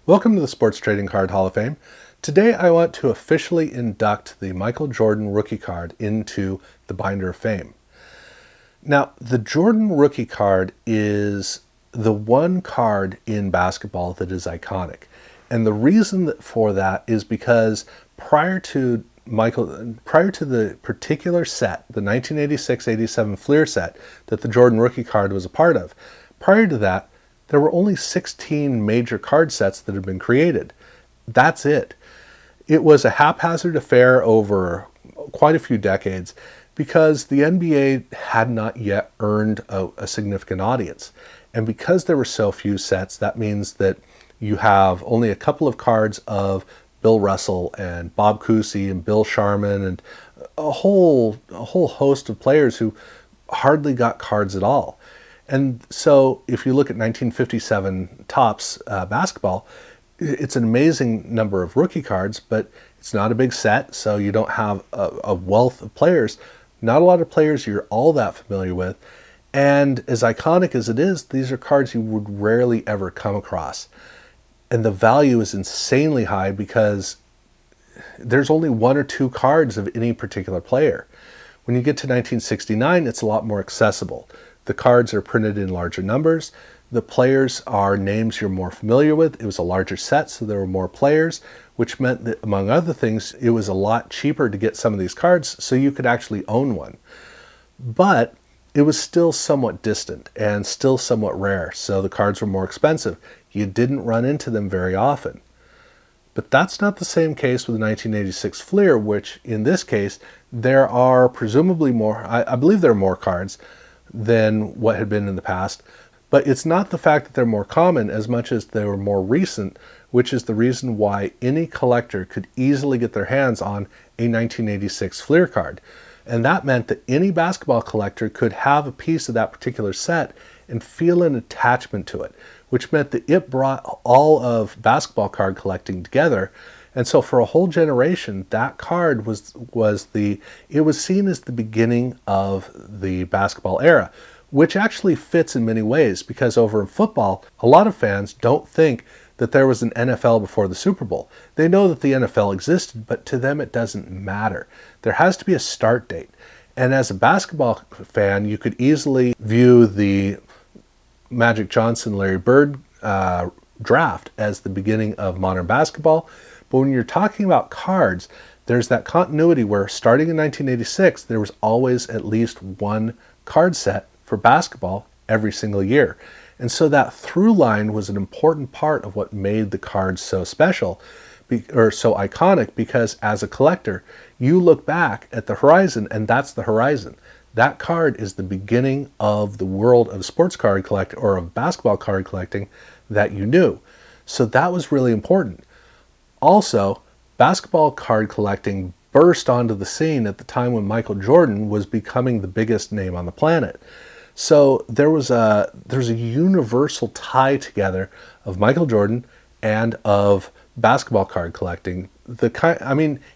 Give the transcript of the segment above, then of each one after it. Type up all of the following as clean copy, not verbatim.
Welcome to the Sports Trading Card Hall of Fame. Today I want to officially induct the Michael Jordan rookie card into the Binder of Fame. Now, the Jordan rookie card is the one card in basketball that is iconic. And the reason for that is because prior to the particular set, the 1986-87 Fleer set that the Jordan rookie card was a part of, prior to that, there were only 16 major card sets that had been created. That's it. It was a haphazard affair over quite a few decades because the NBA had not yet earned a significant audience. And because there were so few sets, that means that you have only a couple of cards of Bill Russell and Bob Cousy and Bill Sharman and a whole host of players who hardly got cards at all. And so if you look at 1957 Topps basketball, it's an amazing number of rookie cards, but it's not a big set, so you don't have a wealth of players. Not a lot of players you're all that familiar with. And as iconic as it is, these are cards you would rarely ever come across. And the value is insanely high because there's only one or two cards of any particular player. When you get to 1969, it's a lot more accessible. The cards are printed in larger numbers. The players are names you're more familiar with. It was a larger set, so there were more players, which meant that, among other things, it was a lot cheaper to get some of these cards, so you could actually own one. But it was still somewhat distant and still somewhat rare, so the cards were more expensive. You didn't run into them very often. But that's not the same case with the 1986 Fleer, which in this case, there are presumably more, I believe there are more cards than what had been in the past. But it's not the fact that they're more common as much as they were more recent, which is the reason why any collector could easily get their hands on a 1986 Fleer card. And that meant that any basketball collector could have a piece of that particular set and feel an attachment to it, which meant that it brought all of basketball card collecting together. And so for a whole generation, that card was seen as the beginning of the basketball era, which actually fits in many ways because over in football, a lot of fans don't think that there was an NFL before the Super Bowl. They know that the NFL existed, but to them it doesn't matter. There has to be a start date. And as a basketball fan, you could easily view the Magic Johnson, Larry Bird draft as the beginning of modern basketball. But when you're talking about cards, there's that continuity where starting in 1986, there was always at least one card set for basketball every single year. And so that through line was an important part of what made the cards so special or so iconic, because as a collector, you look back at the horizon and that's the horizon. That card is the beginning of the world of sports card collecting or of basketball card collecting that you knew. So that was really important. Also, basketball card collecting burst onto the scene at the time when Michael Jordan was becoming the biggest name on the planet. So there's a universal tie together of Michael Jordan and of basketball card collecting.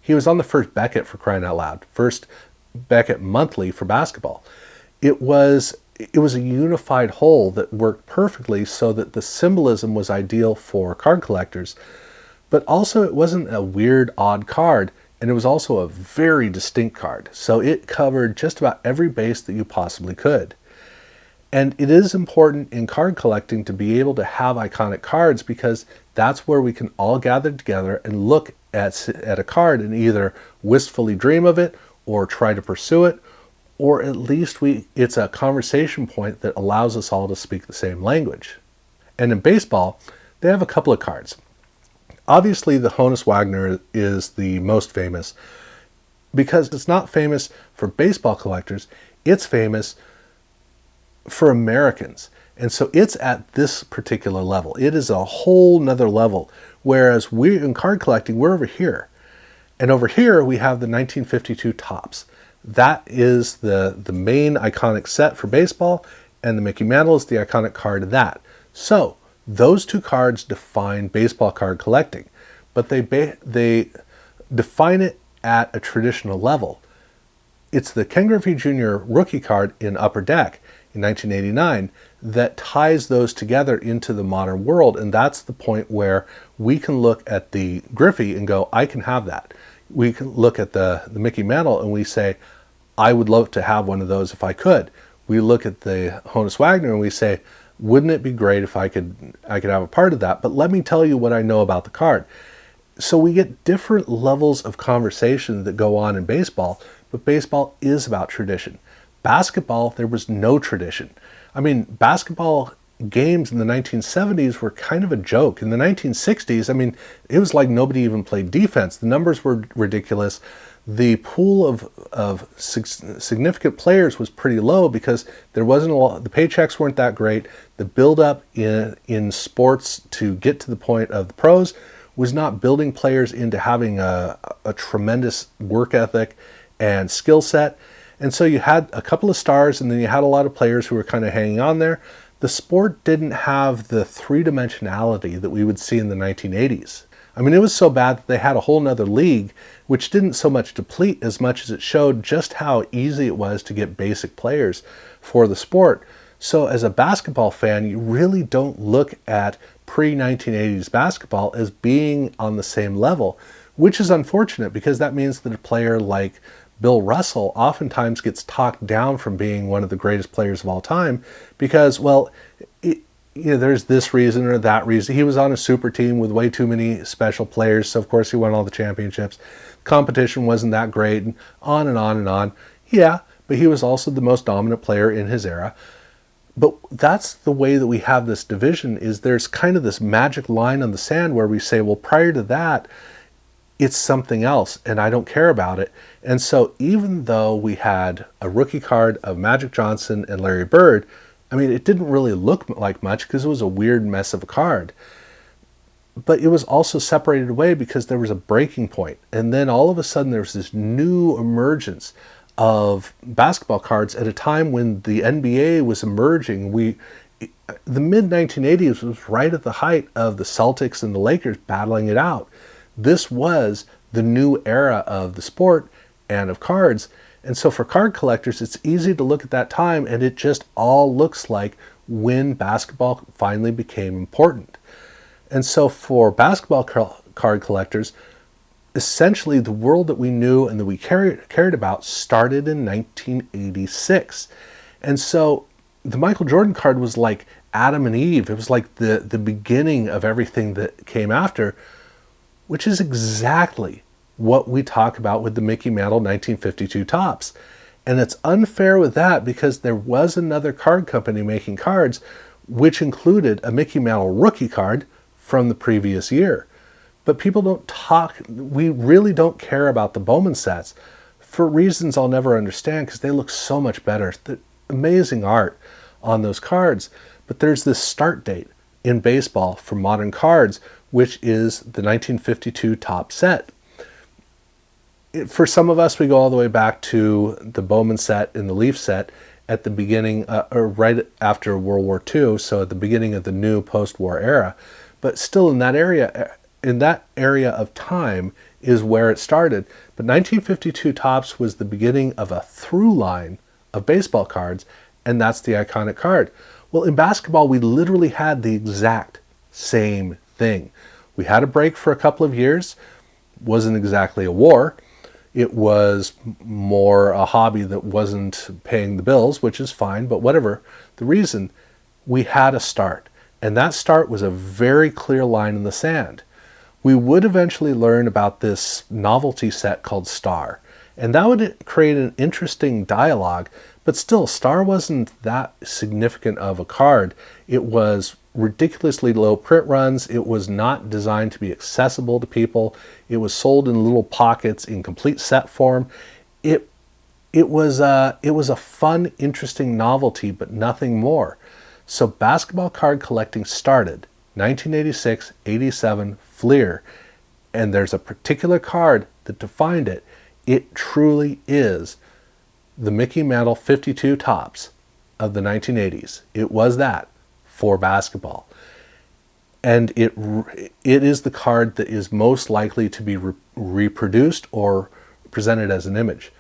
He was on the first Beckett, for crying out loud, first Beckett monthly for basketball. It was a unified whole that worked perfectly so that the symbolism was ideal for card collectors. But also it wasn't a weird, odd card, and it was also a very distinct card. So it covered just about every base that you possibly could. And it is important in card collecting to be able to have iconic cards because that's where we can all gather together and look at a card and either wistfully dream of it or try to pursue it, or at least it's a conversation point that allows us all to speak the same language. And in baseball, they have a couple of cards. Obviously, the Honus Wagner is the most famous because it's not famous for baseball collectors, it's famous for Americans. And so it's at this particular level. It is a whole nother level. Whereas we in card collecting, we're over here. And over here we have the 1952 Topps. That is the main iconic set for baseball, and the Mickey Mantle is the iconic card of that. So those two cards define baseball card collecting, but they define it at a traditional level. It's the Ken Griffey Jr. rookie card in Upper Deck. in 1989 that ties those together into the modern world. And that's the point where we can look at the Griffey and go, I can have that. We can look at the Mickey Mantle and we say, I would love to have one of those if I could. We look at the HOF Wagner and we say, wouldn't it be great if I could have a part of that? But let me tell you what I know about the card. So we get different levels of conversation that go on in baseball, but baseball is about tradition. Basketball, there was no tradition. I mean, basketball games in the 1970s were kind of a joke. In the 1960s, I mean, it was like nobody even played defense. The numbers were ridiculous. The pool of significant players was pretty low because there wasn't a lot, the paychecks weren't that great. The build-up in sports to get to the point of the pros was not building players into having a tremendous work ethic and skill set. And so you had a couple of stars and then you had a lot of players who were kind of hanging on there. The sport didn't have the three-dimensionality that we would see in the 1980s. I mean, it was so bad that they had a whole nother league, which didn't so much deplete as much as it showed just how easy it was to get basic players for the sport. So as a basketball fan, you really don't look at pre-1980s basketball as being on the same level, which is unfortunate because that means that a player like Bill Russell oftentimes gets talked down from being one of the greatest players of all time because, well, there's this reason or that reason. He was on a super team with way too many special players, so of course he won all the championships. Competition wasn't that great, and on and on and on. Yeah, but he was also the most dominant player in his era. But that's the way that we have this division, is there's kind of this magic line on the sand where we say, well, prior to that, it's something else, and I don't care about it. And so even though we had a rookie card of Magic Johnson and Larry Bird, I mean, it didn't really look like much because it was a weird mess of a card. But it was also separated away because there was a breaking point. And then all of a sudden there was this new emergence of basketball cards at a time when the NBA was emerging. The mid-1980s was right at the height of the Celtics and the Lakers battling it out. This was the new era of the sport and of cards. And so for card collectors, it's easy to look at that time and it just all looks like when basketball finally became important. And so for basketball card collectors, essentially the world that we knew and that we cared about started in 1986. And so the Michael Jordan card was like Adam and Eve. It was like the beginning of everything that came after, which is exactly what we talk about with the Mickey Mantle 1952 Topps. And it's unfair with that because there was another card company making cards which included a Mickey Mantle rookie card from the previous year. But people don't talk, we really don't care about the Bowman sets for reasons I'll never understand because they look so much better. The amazing art on those cards. But there's this start date in baseball for modern cards, which is the 1952 Topps set. For some of us, we go all the way back to the Bowman set and the Leaf set at the beginning, or right after World War II, so at the beginning of the new post-war era. But still in that area of time is where it started. But 1952 Topps was the beginning of a through line of baseball cards, and that's the iconic card. Well, in basketball, we literally had the exact same thing. We had a break for a couple of years. Wasn't exactly a war. It was more a hobby that wasn't paying the bills, which is fine, but whatever. The reason, we had a start. And that start was a very clear line in the sand. We would eventually learn about this novelty set called Star. And that would create an interesting dialogue, but still, Star wasn't that significant of a card. It was ridiculously low print runs. It was not designed to be accessible to people. It was sold in little pockets in complete set form. It was a fun, interesting novelty, but nothing more. So basketball card collecting started 1986, 87, Fleer, and there's a particular card that defined it. It truly is the Mickey Mantle 52 Topps of the 1980s. It was that for basketball. And it is the card that is most likely to be reproduced or presented as an image.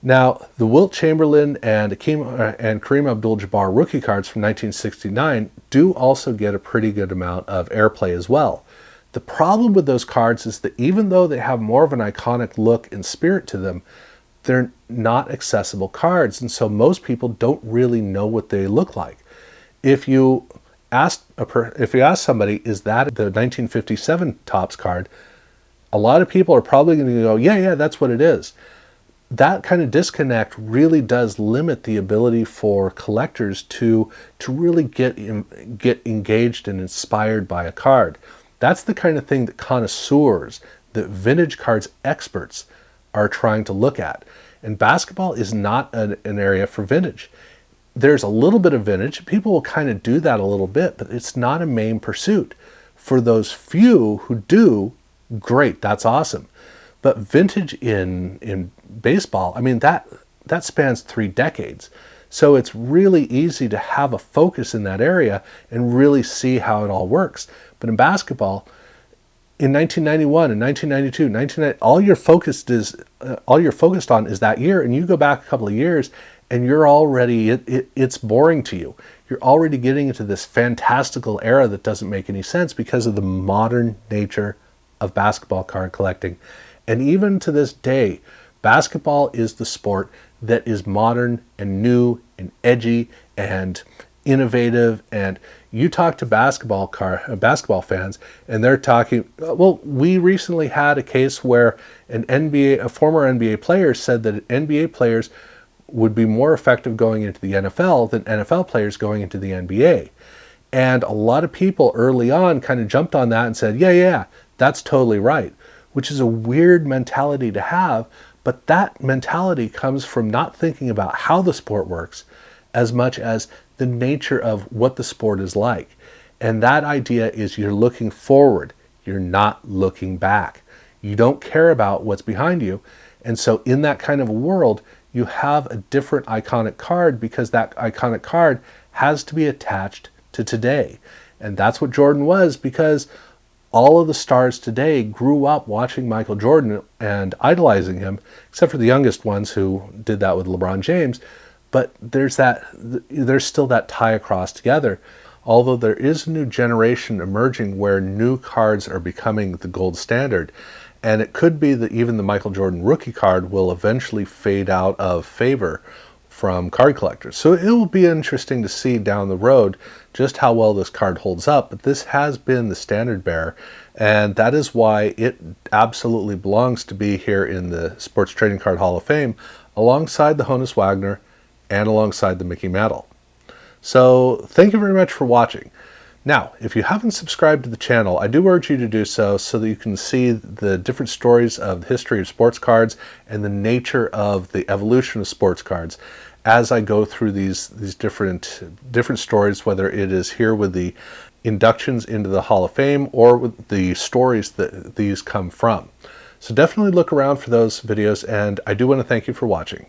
Now, the Wilt Chamberlain and Kareem Abdul-Jabbar rookie cards from 1969 do also get a pretty good amount of airplay as well. The problem with those cards is that even though they have more of an iconic look and spirit to them, they're not accessible cards, and so most people don't really know what they look like. If you ask somebody, is that the 1957 Topps card? A lot of people are probably going to go, yeah, that's what it is. That kind of disconnect really does limit the ability for collectors to really get engaged and inspired by a card. That's the kind of thing that connoisseurs, that vintage cards experts are trying to look at. And basketball is not an area for vintage. There's a little bit of vintage. People will kind of do that a little bit, but it's not a main pursuit. For those few who do, great, that's awesome. But vintage in baseball, I mean, that spans 3 decades. So it's really easy to have a focus in that area and really see how it all works. But in basketball, in 1991 and 1992, all you're focused on is that year, and you go back a couple of years and you're already, it's boring to you. You're already getting into this fantastical era that doesn't make any sense because of the modern nature of basketball card collecting. And even to this day, basketball is the sport that is modern and new and edgy and innovative. And you talk to basketball fans, and they're talking, well, we recently had a case where a former NBA player said that NBA players would be more effective going into the NFL than NFL players going into the NBA. And a lot of people early on kind of jumped on that and said, yeah, that's totally right, which is a weird mentality to have. But that mentality comes from not thinking about how the sport works as much as the nature of what the sport is like. And that idea is you're looking forward. You're not looking back. You don't care about what's behind you. And so in that kind of a world, you have a different iconic card because that iconic card has to be attached to today. And that's what Jordan was, because all of the stars today grew up watching Michael Jordan and idolizing him, except for the youngest ones who did that with LeBron James. But there's still that tie across together. Although there is a new generation emerging where new cards are becoming the gold standard. And it could be that even the Michael Jordan rookie card will eventually fade out of favor from card collectors. So it will be interesting to see down the road just how well this card holds up. But this has been the standard bearer, and that is why it absolutely belongs to be here in the Sports Trading Card Hall of Fame, alongside the Honus Wagner and alongside the Mickey Mantle. So thank you very much for watching. Now, if you haven't subscribed to the channel, I do urge you to do so that you can see the different stories of the history of sports cards and the nature of the evolution of sports cards as I go through these different stories, whether it is here with the inductions into the Hall of Fame or with the stories that these come from. So definitely look around for those videos, and I do want to thank you for watching.